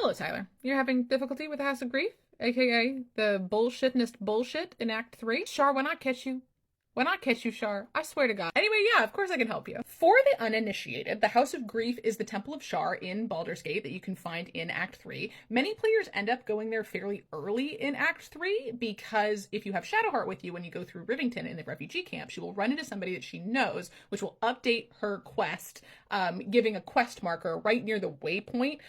Hello, Tyler. You're having difficulty with the House of Grief, aka the bullshitnest bullshit in Act 3? Shar, when I catch you, Shar, I swear to God. Anyway, yeah, of course I can help you. For the uninitiated, the House of Grief is the Temple of Shar in Baldur's Gate that you can find in Act 3. Many players end up going there fairly early in Act 3 because if you have Shadowheart with you when you go through Rivington in the refugee camp, she will run into somebody that she knows, which will update her quest, giving a quest marker right near the waypoint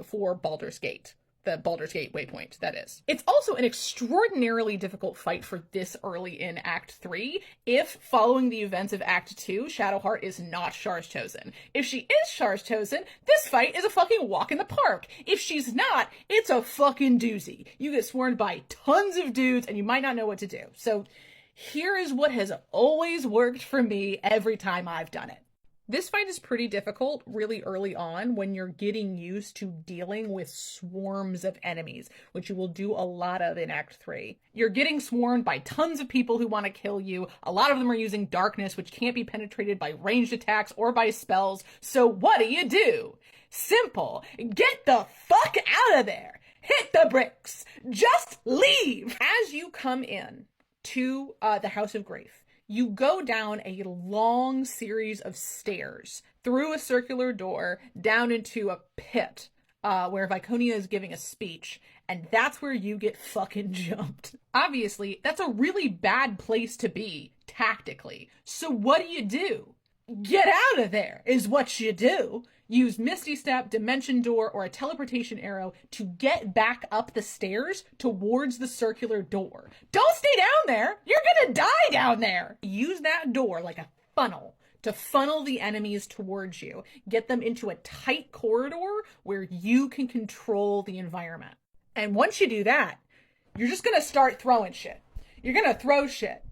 for Baldur's Gate. The Baldur's Gate waypoint, that is. It's also an extraordinarily difficult fight for this early in Act 3 if, following the events of Act 2, Shadowheart is not Shar's Chosen. If she is Shar's Chosen, this fight is a fucking walk in the park. If she's not, it's a fucking doozy. You get swarmed by tons of dudes and you might not know what to do. So here is what has always worked for me every time I've done it. This fight is pretty difficult really early on when you're getting used to dealing with swarms of enemies, which you will do a lot of in Act 3. You're getting swarmed by tons of people who want to kill you. A lot of them are using darkness, which can't be penetrated by ranged attacks or by spells. So what do? Simple. Get the fuck out of there. Hit the bricks. Just leave. As you come in to the House of Grief, you go down a long series of stairs through a circular door down into a pit where Viconia is giving a speech, and that's where you get fucking jumped. Obviously, that's a really bad place to be tactically. So what do? Get out of there is what you do. Use Misty Step, Dimension Door, or a teleportation arrow to get back up the stairs towards the circular door. Don't stay down there! You're gonna die down there! Use that door like a funnel to funnel the enemies towards you. Get them into a tight corridor where you can control the environment. And once you do that, you're just gonna start throwing shit. You're gonna throw shit.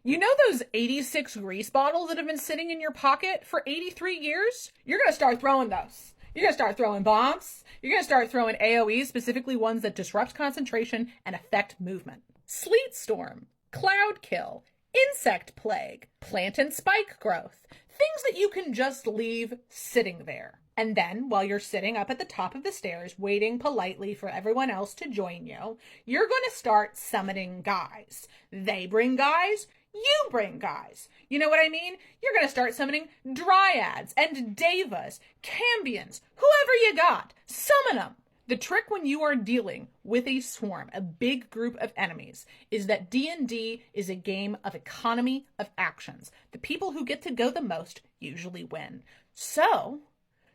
You know those 86 grease bottles that have been sitting in your pocket for 83 years? You're going to start throwing those. You're going to start throwing bombs. You're going to start throwing AoEs, specifically ones that disrupt concentration and affect movement. Sleet Storm, Cloud Kill, Insect Plague, Plant and Spike Growth. Things that you can just leave sitting there. And then, while you're sitting up at the top of the stairs, waiting politely for everyone else to join you, you're going to start summoning guys. They bring guys. You bring guys. You know what I mean? You're going to start summoning dryads and devas, cambions, whoever you got. Summon them. The trick when you are dealing with a swarm, a big group of enemies, is that D&D is a game of economy of actions. The people who get to go the most usually win. So,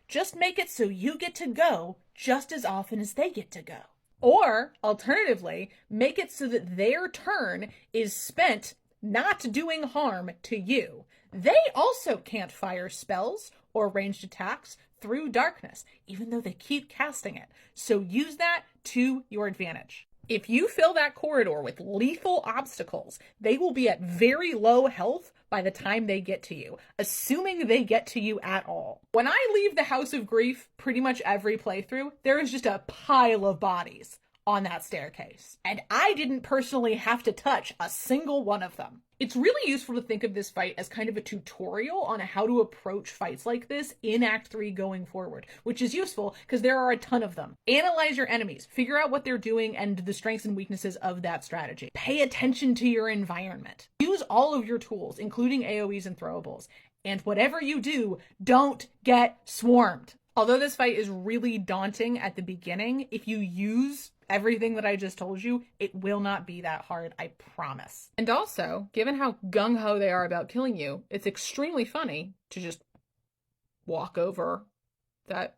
just make it so you get to go just as often as they get to go. Or, alternatively, make it so that their turn is spent not doing harm to you. They also can't fire spells or ranged attacks through darkness, even though they keep casting it. So use that to your advantage. If you fill that corridor with lethal obstacles, they will be at very low health by the time they get to you, assuming they get to you at all. When I leave the House of Grief, pretty much every playthrough, there is just a pile of bodies on that staircase. And I didn't personally have to touch a single one of them. It's really useful to think of this fight as kind of a tutorial on how to approach fights like this in Act 3 going forward, which is useful because there are a ton of them. Analyze your enemies, figure out what they're doing and the strengths and weaknesses of that strategy. Pay attention to your environment. Use all of your tools, including AoEs and throwables. And whatever you do, don't get swarmed. Although this fight is really daunting at the beginning, if you use everything that I just told you, it will not be that hard, I promise. And also, given how gung-ho they are about killing you, it's extremely funny to just walk over that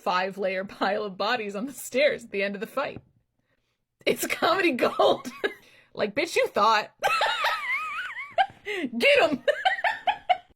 5-layer pile of bodies on the stairs at the end of the fight. It's comedy gold. Like, bitch, you thought. Get him!